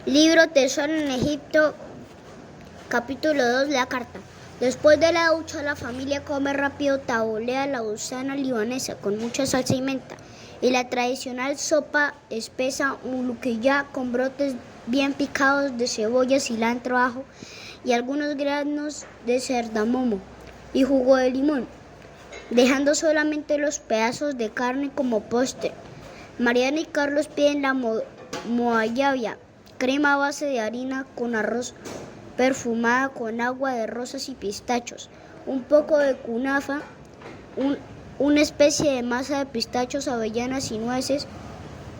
Libro Tesoro en Egipto, capítulo 2, la carta. Después de la ducha, la familia come rápido tabolea la gusana libanesa con mucha salsa y menta y la tradicional sopa espesa muluquilla con brotes bien picados de cebolla, cilantro, ajo y algunos granos de cardamomo y jugo de limón, dejando solamente los pedazos de carne como postre. Mariana y Carlos piden la moayavia, crema a base de harina con arroz perfumada con agua de rosas y pistachos, un poco de kunafa, una especie de masa de pistachos, avellanas y nueces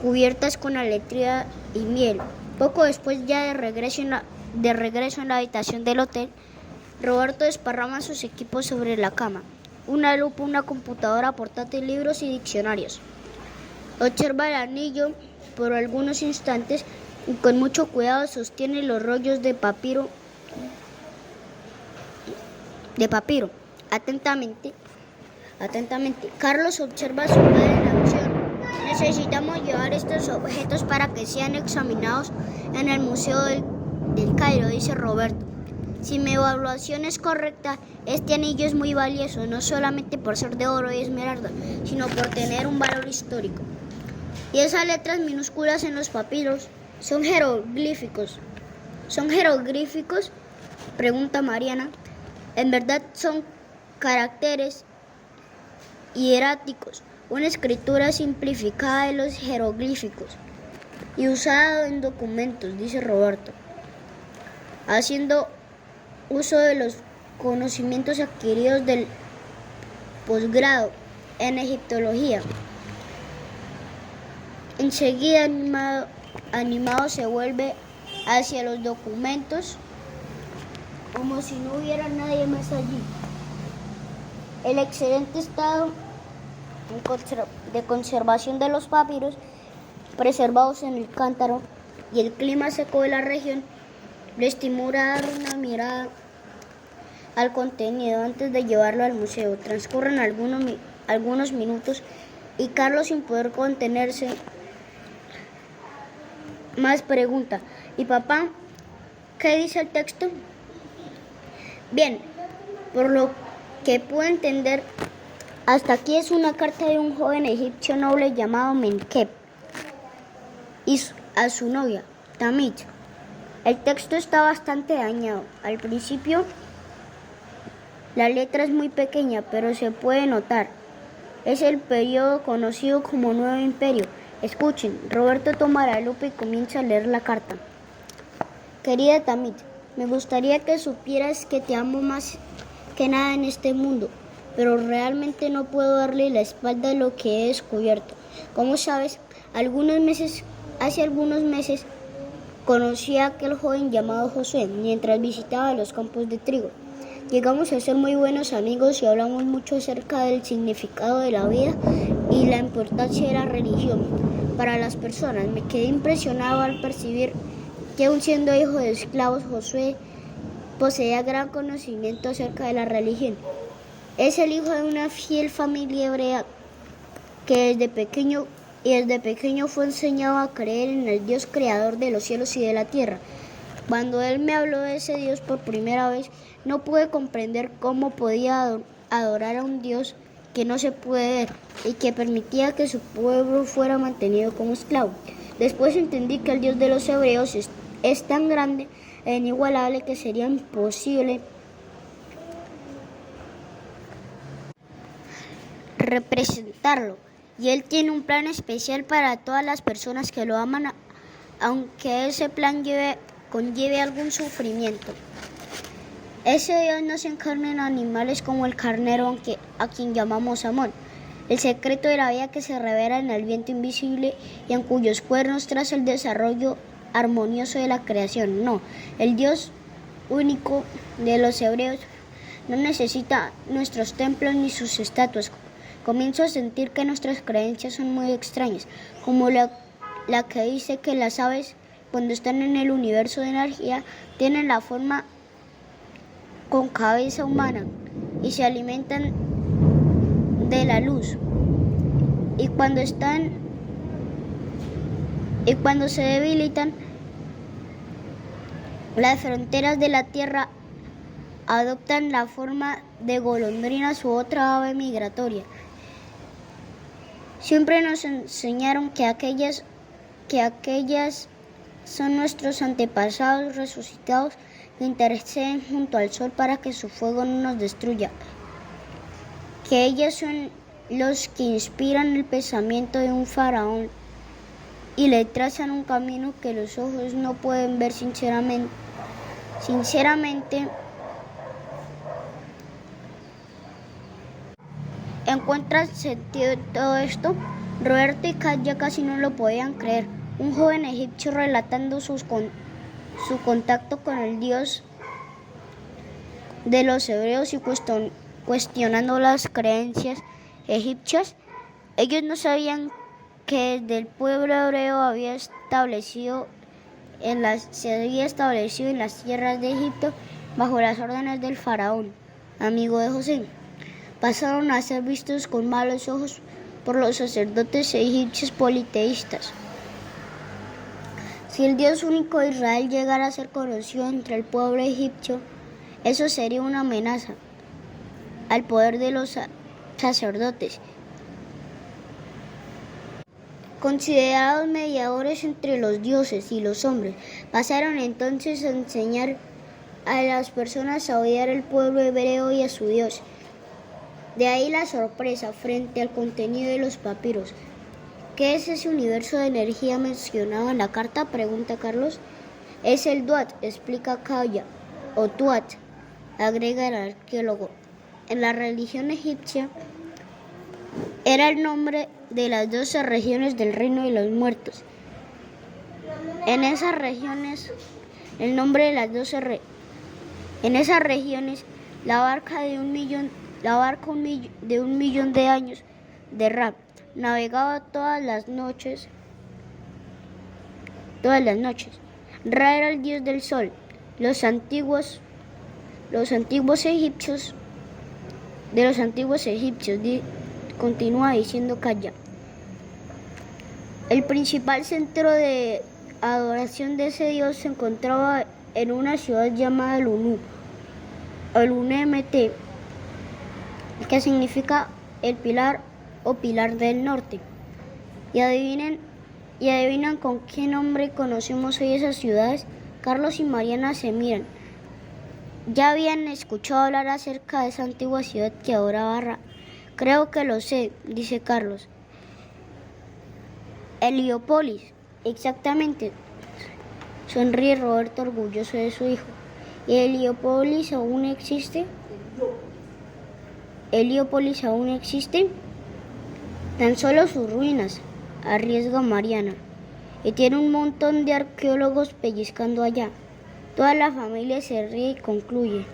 cubiertas con aletría y miel. Poco después, ya de regreso en la habitación del hotel, Roberto desparrama sus equipos sobre la cama: una lupa, una computadora portátil, libros y diccionarios. Observa el anillo por algunos instantes y con mucho cuidado sostiene los rollos de papiro. Atentamente. Carlos observa su padre en acción. Necesitamos llevar estos objetos para que sean examinados en el Museo del Cairo, dice Roberto. Si mi evaluación es correcta, este anillo es muy valioso, no solamente por ser de oro y esmeralda, sino por tener un valor histórico. ¿Y esas letras minúsculas en los papiros son jeroglíficos? ¿Son jeroglíficos?, pregunta Mariana. En verdad son caracteres hieráticos, una escritura simplificada de los jeroglíficos y usada en documentos, dice Roberto, haciendo uso de los conocimientos adquiridos del posgrado en egiptología. Enseguida animado se vuelve hacia los documentos como si no hubiera nadie más allí. El excelente estado de conservación de los papiros preservados en el cántaro y el clima seco de la región le estimula a dar una mirada al contenido antes de llevarlo al museo. Transcurren algunos minutos y Carlos, sin poder contenerse más, pregunta: ¿y papá? ¿Qué dice el texto? Bien, por lo que puedo entender, hasta aquí es una carta de un joven egipcio noble llamado Menqueb y a su novia, Tamit. El texto está bastante dañado. Al principio, la letra es muy pequeña, pero se puede notar. Es el periodo conocido como Nuevo Imperio. Escuchen, Roberto toma la lupa y comienza a leer la carta. Querida Tamit, me gustaría que supieras que te amo más que nada en este mundo, pero realmente no puedo darle la espalda a lo que he descubierto. Como sabes, hace algunos meses conocí a aquel joven llamado Josué mientras visitaba los campos de trigo. Llegamos a ser muy buenos amigos y hablamos mucho acerca del significado de la vida y la importancia de la religión para las personas. Me quedé impresionado al percibir que, aun siendo hijo de esclavos, Josué poseía gran conocimiento acerca de la religión. Es el hijo de una fiel familia hebrea que desde pequeño fue enseñado a creer en el Dios creador de los cielos y de la tierra. Cuando él me habló de ese Dios por primera vez, no pude comprender cómo podía adorar a un Dios que no se puede ver y que permitía que su pueblo fuera mantenido como esclavo. Después entendí que el Dios de los hebreos es tan grande e inigualable que sería imposible representarlo, y él tiene un plan especial para todas las personas que lo aman, aunque ese plan conlleve algún sufrimiento. Ese Dios no se encarna en animales como el carnero, a quien llamamos Amón, el secreto de la vida que se revela en el viento invisible y en cuyos cuernos traza el desarrollo armonioso de la creación. No, el Dios único de los hebreos no necesita nuestros templos ni sus estatuas. Comienzo a sentir que nuestras creencias son muy extrañas, como la que dice que las aves, cuando están en el universo de energía, tienen la forma con cabeza humana y se alimentan de la luz, y cuando se debilitan Las fronteras de la tierra adoptan la forma de golondrinas u otra ave migratoria. Siempre nos enseñaron que aquellas son nuestros antepasados resucitados que interceden junto al sol para que su fuego no nos destruya. Que ellas son los que inspiran el pensamiento de un faraón y le trazan un camino que los ojos no pueden ver sinceramente. ¿Encuentras sentido en todo esto? Roberto y Katja casi no lo podían creer. Un joven egipcio relatando su contacto con el Dios de los hebreos y cuestionando las creencias egipcias. Ellos no sabían que desde el pueblo hebreo se había establecido en las tierras de Egipto bajo las órdenes del faraón, amigo de José. Pasaron a ser vistos con malos ojos por los sacerdotes egipcios politeístas. Si el Dios único de Israel llegara a ser conocido entre el pueblo egipcio, eso sería una amenaza al poder de los sacerdotes, considerados mediadores entre los dioses y los hombres. Pasaron entonces a enseñar a las personas a odiar al pueblo hebreo y a su Dios. De ahí la sorpresa frente al contenido de los papiros. ¿Qué es ese universo de energía mencionado en la carta?, pregunta Carlos. Es el Duat, explica Katja, o Tuat, agrega el arqueólogo. En la religión egipcia era el nombre de las 12 regiones del reino de los muertos. En esas regiones, el nombre de las 12 en esas regiones, la barca de un millón de años de Ra navegaba todas las noches. Ra era el dios del sol. Los antiguos egipcios, continúa diciendo Katja. El principal centro de adoración de ese dios se encontraba en una ciudad llamada Lunu, o Lunemt, que significa el pilar o pilar del norte. Y adivinen con qué nombre conocemos hoy esas ciudades. Carlos y Mariana se miran. Ya habían escuchado hablar acerca de esa antigua ciudad que adoraba Ra. Creo que lo sé, dice Carlos. Heliópolis, exactamente, sonríe Roberto orgulloso de su hijo. ¿Y Heliópolis aún existe? ¿Heliópolis aún existe? Tan solo sus ruinas, arriesga Mariana. Y tiene un montón de arqueólogos pellizcando allá. Toda la familia se ríe y concluye.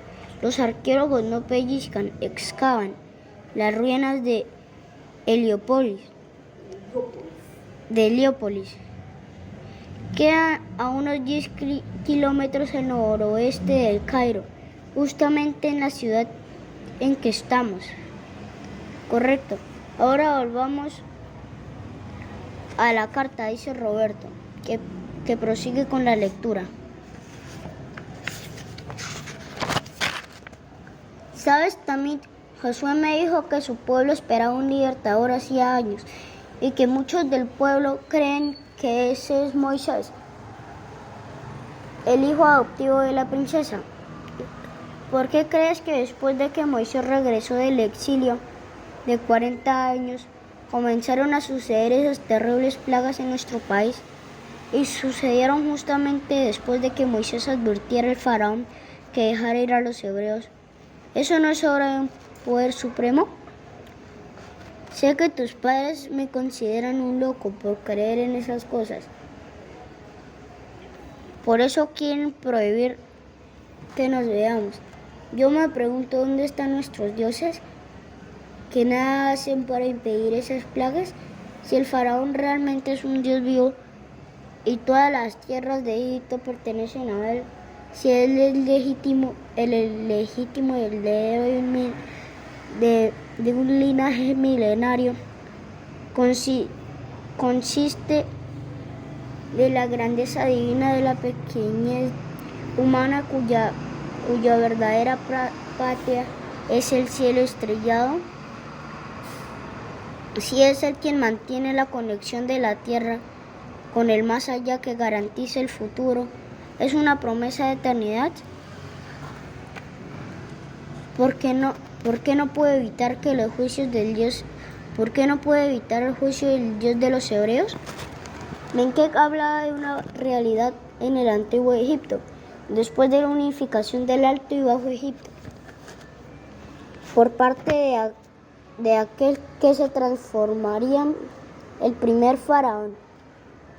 Los arqueólogos no pellizcan, excavan las ruinas de Heliópolis. Queda a unos 10 kilómetros al noroeste del Cairo, justamente en la ciudad en que estamos. Correcto. Ahora volvamos a la carta, dice Roberto, que prosigue con la lectura. ¿Sabes, Tamit? Josué me dijo que su pueblo esperaba un libertador hacía años y que muchos del pueblo creen que ese es Moisés, el hijo adoptivo de la princesa. ¿Por qué crees que después de que Moisés regresó del exilio de 40 años, comenzaron a suceder esas terribles plagas en nuestro país? Y sucedieron justamente después de que Moisés advirtiera al faraón que dejara ir a los hebreos. ¿Eso no es obra de un poder supremo? Sé que tus padres me consideran un loco por creer en esas cosas. Por eso quieren prohibir que nos veamos. Yo me pregunto dónde están nuestros dioses, que nada hacen para impedir esas plagas. Si el faraón realmente es un dios vivo y todas las tierras de Egipto pertenecen a él, si él es legítimo, el heredero de un linaje milenario, consiste de la grandeza divina de la pequeñez humana cuya verdadera patria es el cielo estrellado. Si es Él quien mantiene la conexión de la tierra con el más allá que garantiza el futuro, es una promesa de eternidad. ¿Por qué no puede evitar que los juicios del Dios? ¿Por qué no puede evitar el juicio del Dios de los hebreos? Menkek hablaba de una realidad en el antiguo Egipto, después de la unificación del Alto y Bajo Egipto, por parte de aquel que se transformaría el primer faraón,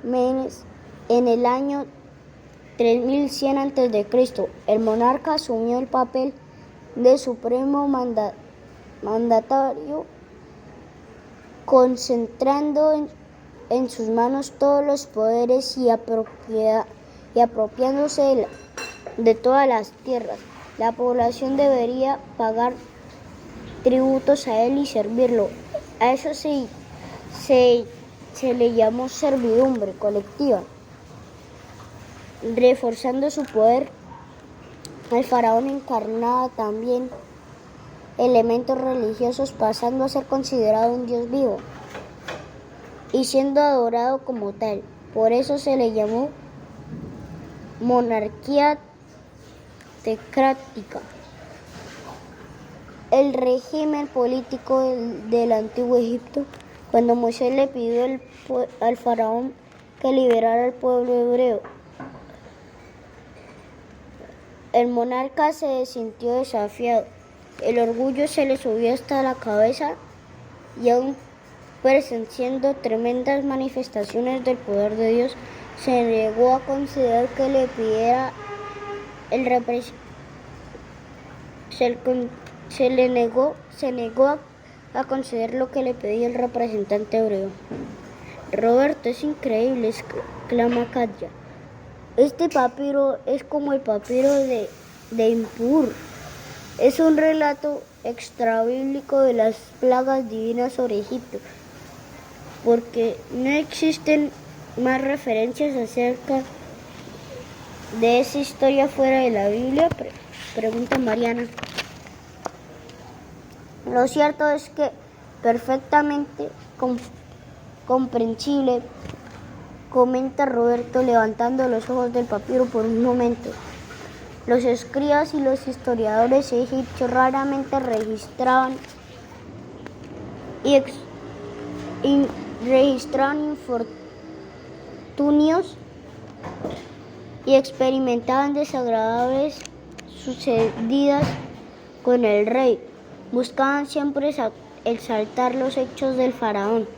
Menes, en el año 3100 a.C. El monarca asumió el papel de supremo mandatario, concentrando en sus manos todos los poderes y apropiándose de todas las tierras. La población debería pagar tributos a él y servirlo. A eso se le llamó servidumbre colectiva. Reforzando su poder, el faraón encarnaba también elementos religiosos, pasando a ser considerado un dios vivo y siendo adorado como tal. Por eso se le llamó monarquía teocrática. El régimen político del antiguo Egipto, cuando Moisés le pidió al faraón que liberara al pueblo hebreo, el monarca se sintió desafiado. El orgullo se le subió hasta la cabeza y aún presenciando tremendas manifestaciones del poder de Dios, se negó a conceder que le pidiera se negó a conceder lo que le pedía el representante hebreo. Roberto, es increíble, exclama Katya. Este papiro es como el papiro de Impur. Es un relato extrabíblico de las plagas divinas sobre Egipto, porque no existen más referencias acerca de esa historia fuera de la Biblia, pregunta Mariana. Lo cierto es que perfectamente comprensible, comenta Roberto, levantando los ojos del papiro por un momento. Los escribas y los historiadores egipcios raramente registraban infortunios y experimentaban desagradables sucedidas con el rey. Buscaban siempre exaltar los hechos del faraón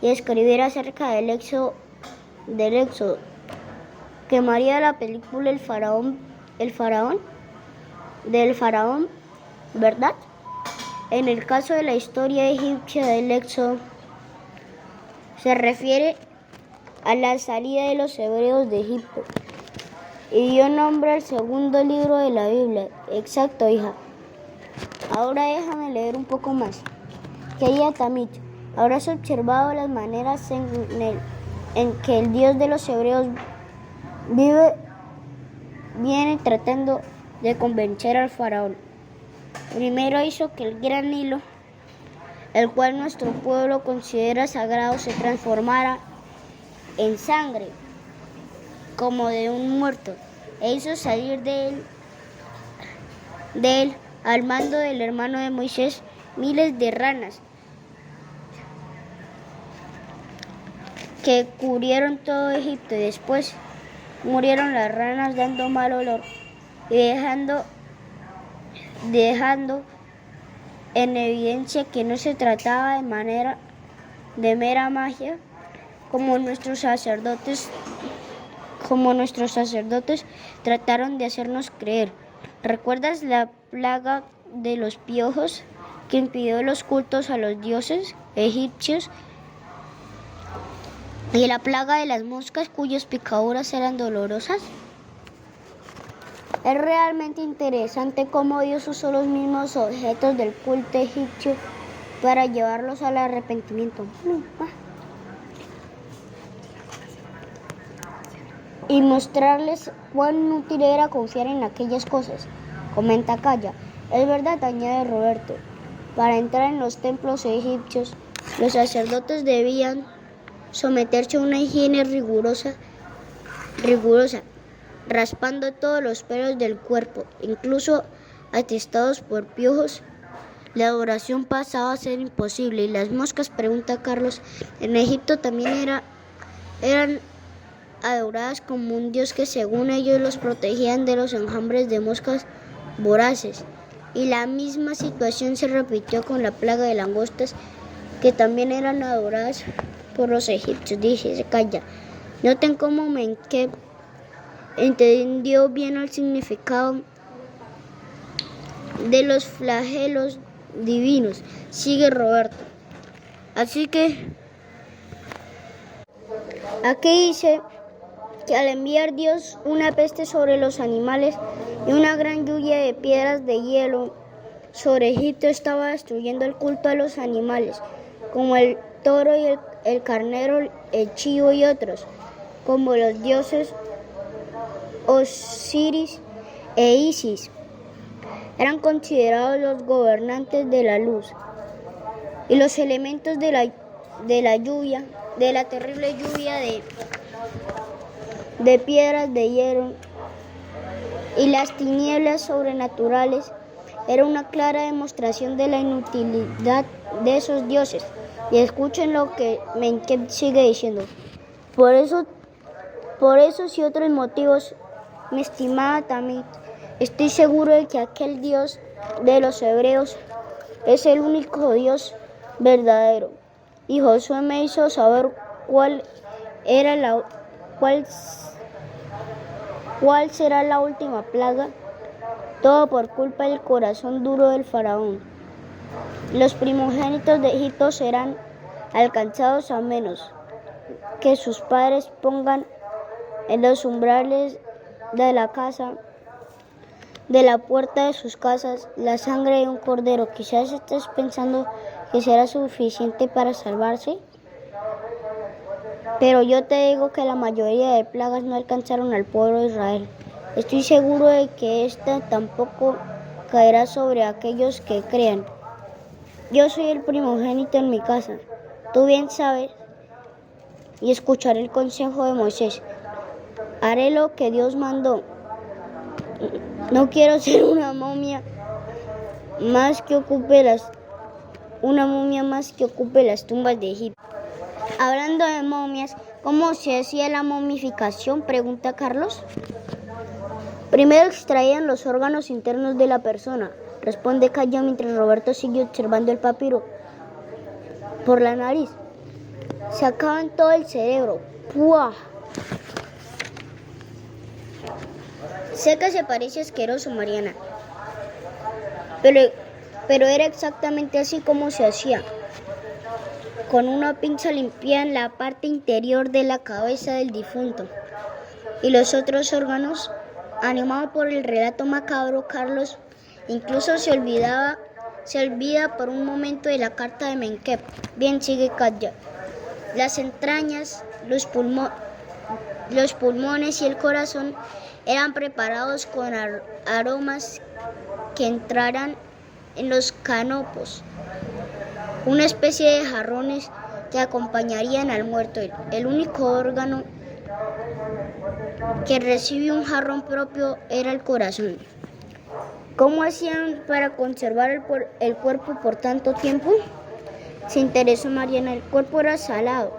y escribir acerca del éxodo. Quemaría la película El faraón, ¿verdad? En el caso de la historia egipcia del éxodo, se refiere a la salida de los hebreos de Egipto y dio nombre al segundo libro de la Biblia. Exacto, hija. Ahora déjame leer un poco más. Querida Tamit, habrás observado las maneras en que el Dios de los hebreos viene tratando de convencer al faraón. Primero hizo que el gran Nilo, el cual nuestro pueblo considera sagrado, se transformara en sangre, como de un muerto, e hizo salir de él, al mando del hermano de Moisés, miles de ranas que cubrieron todo Egipto, y después murieron las ranas dando mal olor y dejando en evidencia que no se trataba de mera magia, como nuestros sacerdotes trataron de hacernos creer. ¿Recuerdas la plaga de los piojos que impidió los cultos a los dioses egipcios? ¿Y la plaga de las moscas cuyas picaduras eran dolorosas? Es realmente interesante cómo Dios usó los mismos objetos del culto egipcio para llevarlos al arrepentimiento. y mostrarles cuán útil era confiar en aquellas cosas, comenta Calla. Es verdad, añade Roberto, para entrar en los templos egipcios, los sacerdotes debían someterse a una higiene rigurosa, raspando todos los pelos del cuerpo, incluso atestados por piojos. La adoración pasaba a ser imposible. ¿Y las moscas?, pregunta Carlos. En Egipto también eran adoradas como un dios que según ellos los protegían de los enjambres de moscas voraces. Y la misma situación se repitió con la plaga de langostas, que también eran adoradas por los egipcios. Dice Calla. Noten cómo Menkeb entendió bien el significado de los flagelos divinos. Sigue Roberto. Así que aquí dice que al enviar Dios una peste sobre los animales y una gran lluvia de piedras de hielo sobre Egipto, estaba destruyendo el culto a los animales, como el toro y el carnero, el chivo y otros, como los dioses Osiris e Isis. Eran considerados los gobernantes de la luz y los elementos de la lluvia, de la terrible lluvia de piedras de hielo y las tinieblas sobrenaturales. Era una clara demostración de la inutilidad de esos dioses. Y escuchen lo que Menkeb sigue diciendo. Por esos y otros motivos, mi estimada Tamit, estoy seguro de que aquel Dios de los hebreos es el único Dios verdadero. Y Josué me hizo saber cuál será la última plaga, todo por culpa del corazón duro del faraón. Los primogénitos de Egipto serán alcanzados a menos que sus padres pongan en los umbrales de la casa, de la puerta de sus casas, la sangre de un cordero. Quizás estés pensando que será suficiente para salvarse, pero yo te digo que la mayoría de plagas no alcanzaron al pueblo de Israel. Estoy seguro de que esta tampoco caerá sobre aquellos que crean. Yo soy el primogénito en mi casa, tú bien sabes, y escucharé el consejo de Moisés. Haré lo que Dios mandó. No quiero ser una momia más que ocupe las tumbas de Egipto. Hablando de momias, ¿cómo se hacía la momificación?, pregunta Carlos. Primero extraían los órganos internos de la persona, responde Calla mientras Roberto sigue observando el papiro. Por la nariz. Sacaban todo el cerebro. ¡Puah! Sé que se parece asqueroso, Mariana, pero era exactamente así como se hacía. Con una pinza limpiaban la parte interior de la cabeza del difunto y los otros órganos. Animado por el relato macabro, Carlos incluso se olvida por un momento de la carta de Menkeb. Bien, sigue Calla. Las entrañas, los pulmones y el corazón eran preparados con aromas que entraran en los canopos, una especie de jarrones que acompañarían al muerto. El único órgano que recibe un jarrón propio era el corazón. ¿Cómo hacían para conservar el cuerpo por tanto tiempo?, se interesó Mariana. El cuerpo era salado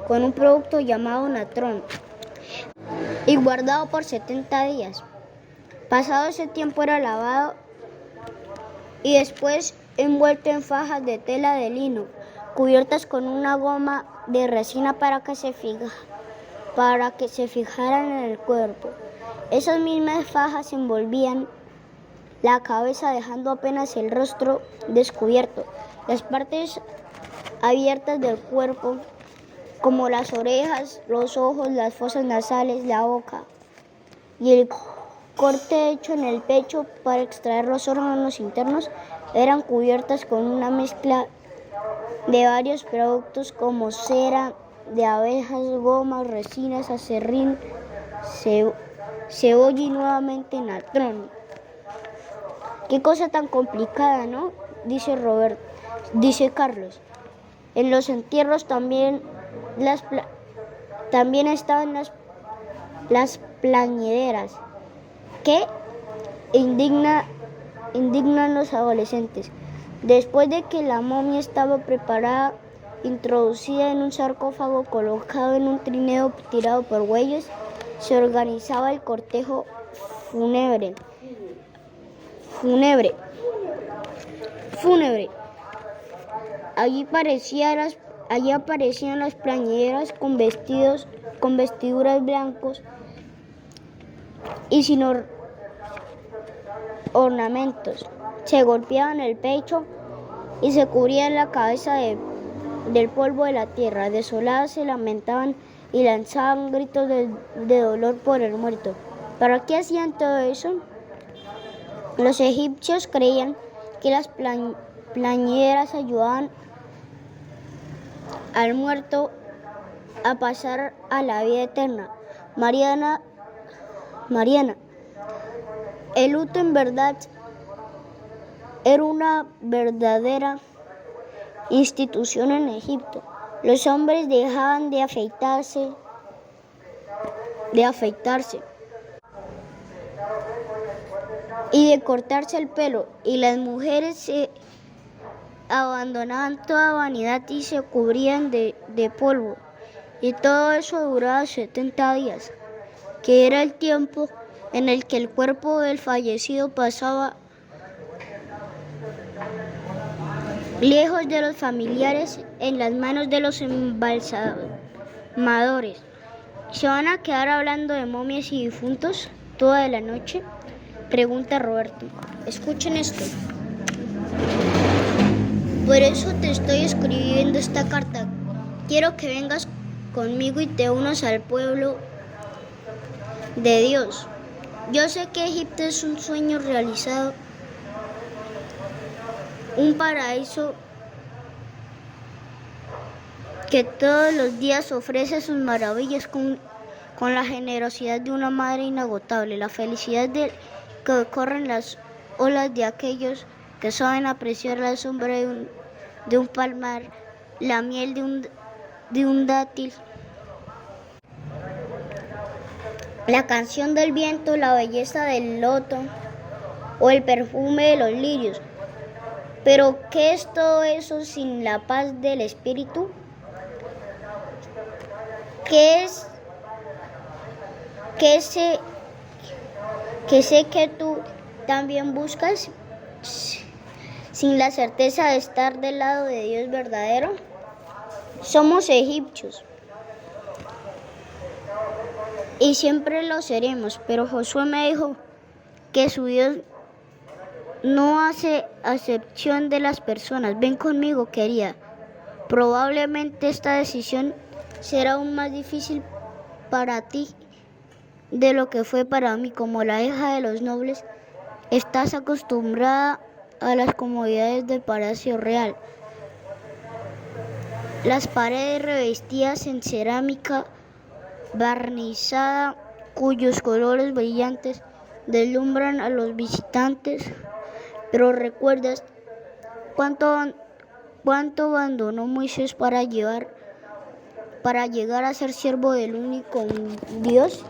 con un producto llamado natrón y guardado por 70 días. Pasado ese tiempo era lavado y después envuelto en fajas de tela de lino, cubiertas con una goma de resina para que se fijaran en el cuerpo. Esas mismas fajas envolvían la cabeza, dejando apenas el rostro descubierto. Las partes abiertas del cuerpo, como las orejas, los ojos, las fosas nasales, la boca y el corte hecho en el pecho para extraer los órganos internos, eran cubiertas con una mezcla de varios productos como cera de abejas, gomas, resinas, aserrín, se oye nuevamente en el trono. Qué cosa tan complicada, ¿no? Dice Carlos. En los entierros también estaban las plañideras, que indignan los adolescentes. Después de que la momia estaba preparada, introducida en un sarcófago colocado en un trineo tirado por bueyes, se organizaba el cortejo fúnebre. Allí aparecían las plañideras con vestiduras blancos y sin ornamentos. Se golpeaban el pecho y se cubrían la cabeza del polvo de la tierra. Desoladas se lamentaban y lanzaban gritos de dolor por el muerto. ¿Para qué hacían todo eso? Los egipcios creían que las plañideras ayudaban al muerto a pasar a la vida eterna. Mariana, el luto en verdad era una verdadera institución en Egipto. Los hombres dejaban de afeitarse y de cortarse el pelo, y las mujeres se abandonaban toda vanidad y se cubrían de polvo. Y todo eso duraba 70 días, que era el tiempo en el que el cuerpo del fallecido pasaba lejos de los familiares en las manos de los embalsamadores. ¿Se van a quedar hablando de momias y difuntos toda la noche?, pregunta Roberto. Escuchen esto. Por eso te estoy escribiendo esta carta. Quiero que vengas conmigo y te unas al pueblo de Dios. Yo sé que Egipto es un sueño realizado, un paraíso que todos los días ofrece sus maravillas con la generosidad de una madre inagotable, la felicidad que corren las olas de aquellos que saben apreciar la sombra de un palmar, la miel de un dátil, la canción del viento, la belleza del loto o el perfume de los lirios. Pero ¿qué es todo eso sin la paz del espíritu? ¿Qué sé que tú también buscas, sin la certeza de estar del lado de Dios verdadero? Somos egipcios y siempre lo seremos, pero Josué me dijo que su Dios no hace acepción de las personas. Ven conmigo, querida. Probablemente esta decisión será aún más difícil para ti de lo que fue para mí. Como la hija de los nobles, estás acostumbrada a las comodidades del palacio real. Las paredes revestidas en cerámica barnizada, cuyos colores brillantes deslumbran a los visitantes. Pero ¿recuerdas cuánto abandonó Moisés para llegar a ser siervo del único Dios?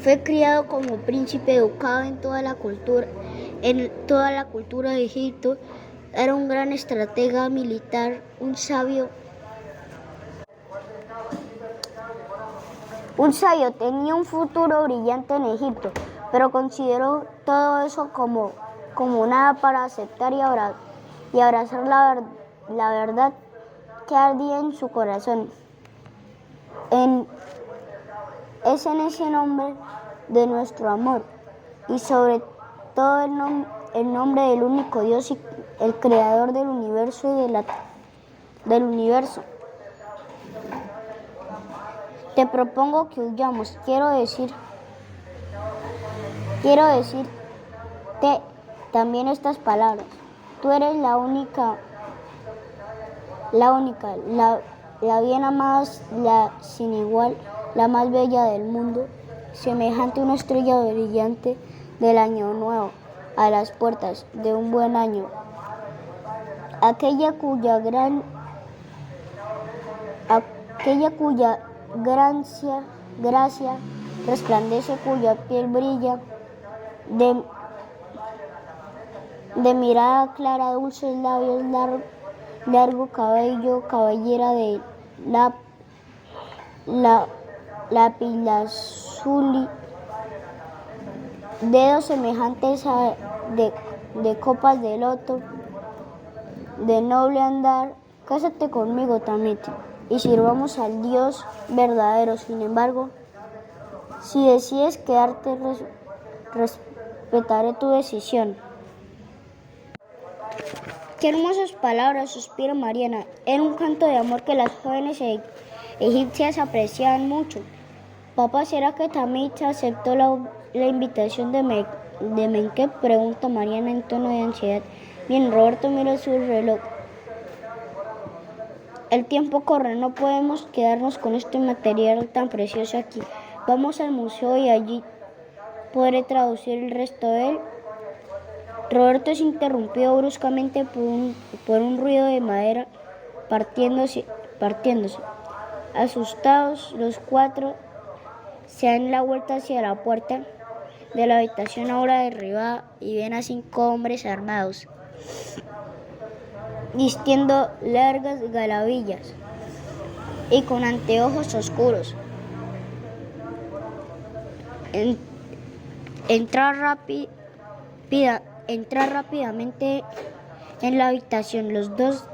Fue criado como príncipe, educado en toda la cultura de Egipto. Era un gran estratega militar, un sabio. Tenía un futuro brillante en Egipto, pero consideró todo eso como nada para aceptar y abrazar la verdad que ardía en su corazón. Es en ese nombre de nuestro amor y sobre todo el nombre del único Dios y el creador del universo y del universo. Te propongo que huyamos. Quiero decirte también estas palabras. Tú eres la única, la bien amada, la sin igual, la más bella del mundo. semejante a una estrella brillante del año nuevo, a las puertas de un buen año, aquella cuya gracia resplandece, cuya piel brilla, de mirada clara, dulces labios, largo cabello, cabellera de lapilazuli, dedos semejantes a de copas de loto, de noble andar. Cásate conmigo, Tamiti, y sirvamos al Dios verdadero. Sin embargo, si decides quedarte, respetaré tu decisión. Qué hermosas palabras, suspiró Mariana. Era un canto de amor que las jóvenes egipcias apreciaban mucho. Papá, ¿será que Tamit aceptó la invitación de Menqueb? Preguntó Mariana en tono de ansiedad. Bien, Roberto miró su reloj. El tiempo corre, no podemos quedarnos con este material tan precioso aquí. Vamos al museo y allí podré traducir el resto de él. Roberto se interrumpió bruscamente por un ruido de madera partiéndose. Asustados, los cuatro se dan la vuelta hacia la puerta de la habitación ahora derribada y ven a 5 hombres armados, vistiendo largas galavillas y con anteojos oscuros. Entrar rápidamente en la habitación. Los dos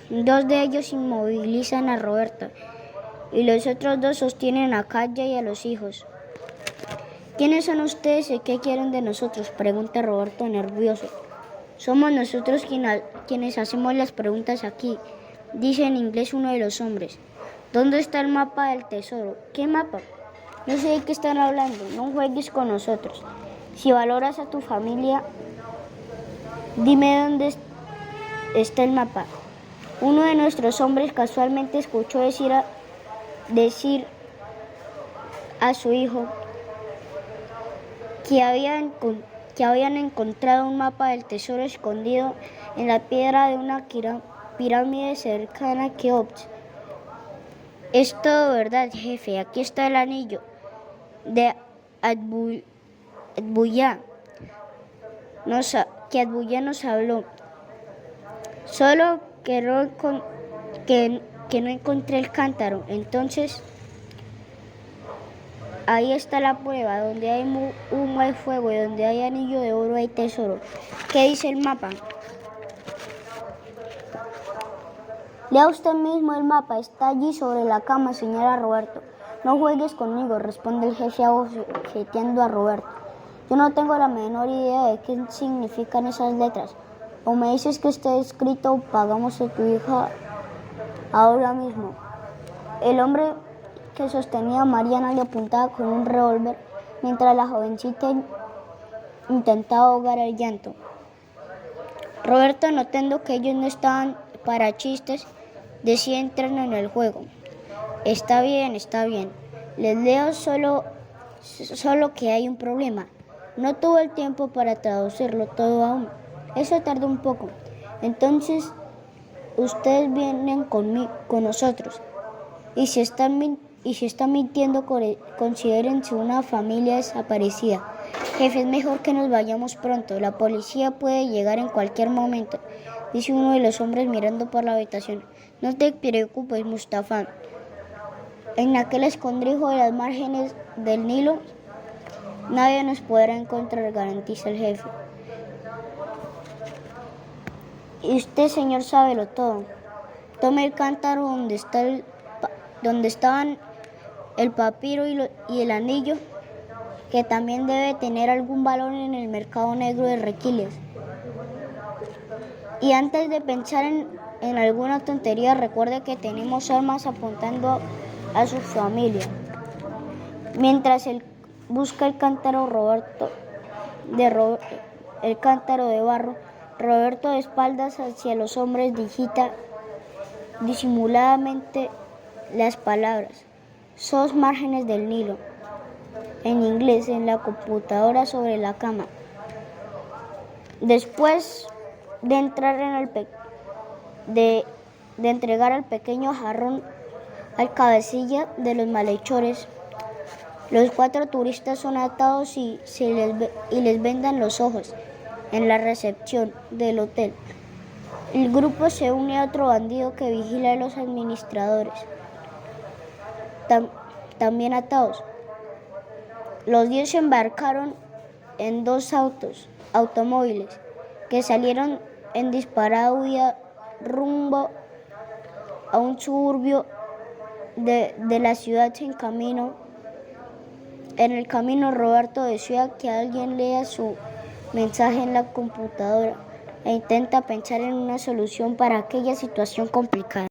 de ellos inmovilizan a Roberto y los otros 2 sostienen a Katya y a los hijos. ¿Quiénes son ustedes y qué quieren de nosotros?, pregunta Roberto nervioso. Somos nosotros quienes hacemos las preguntas aquí, dice en inglés uno de los hombres. ¿Dónde está el mapa del tesoro? ¿Qué mapa? No sé de qué están hablando, no juegues con nosotros. Si valoras a tu familia, dime dónde está el mapa. Uno de nuestros hombres casualmente escuchó decir a su hijo que habían encontrado un mapa del tesoro escondido en la piedra de una pirámide cercana a Keops. Es todo verdad, jefe. Aquí está el anillo de Atbuya que Atbuya nos habló. Solo que no encontré el cántaro. Entonces, ahí está la prueba. Donde hay humo hay fuego, y donde hay anillo de oro hay tesoro. ¿Qué dice el mapa? Lea usted mismo el mapa. Está allí sobre la cama, señala Roberto. No juegues conmigo, responde el jefe abofeteando a Roberto. Yo no tengo la menor idea de qué significan esas letras. O me dices que está escrito o pagamos a tu hija ahora mismo. El hombre que sostenía a Mariana le apuntaba con un revólver mientras la jovencita intentaba ahogar el llanto. Roberto, notando que ellos no estaban para chistes, decía entrando en el juego. Está bien. Les leo solo que hay un problema. No tuve el tiempo para traducirlo todo aún. Eso tardó un poco. Entonces, ustedes vienen con nosotros. Y si están mintiendo, considérense una familia desaparecida. Jefe, es mejor que nos vayamos pronto. La policía puede llegar en cualquier momento, dice uno de los hombres mirando por la habitación. No te preocupes, Mustafa. En aquel escondrijo de las márgenes del Nilo, nadie nos podrá encontrar, garantiza el jefe. Y usted, señor, sábelo todo. Tome el cántaro donde estaban el papiro y el anillo, que también debe tener algún valor en el mercado negro de Requiles. Y antes de pensar en alguna tontería, recuerde que tenemos armas apuntando a su familia. Mientras él busca el cántaro de barro, Roberto, de espaldas hacia los hombres, digita disimuladamente las palabras: sos márgenes del Nilo. en inglés en la computadora sobre la cama. Después de entrar de entregar al pequeño jarrón al cabecilla de los malhechores, los 4 turistas son atados y les vendan los ojos en la recepción del hotel. El grupo se une a otro bandido que vigila a los administradores, también atados. Los 10 se embarcaron en 2 automóviles que salieron en disparada huida rumbo a un suburbio de la ciudad. En el camino, Roberto desea que alguien lea su mensaje en la computadora e intenta pensar en una solución para aquella situación complicada.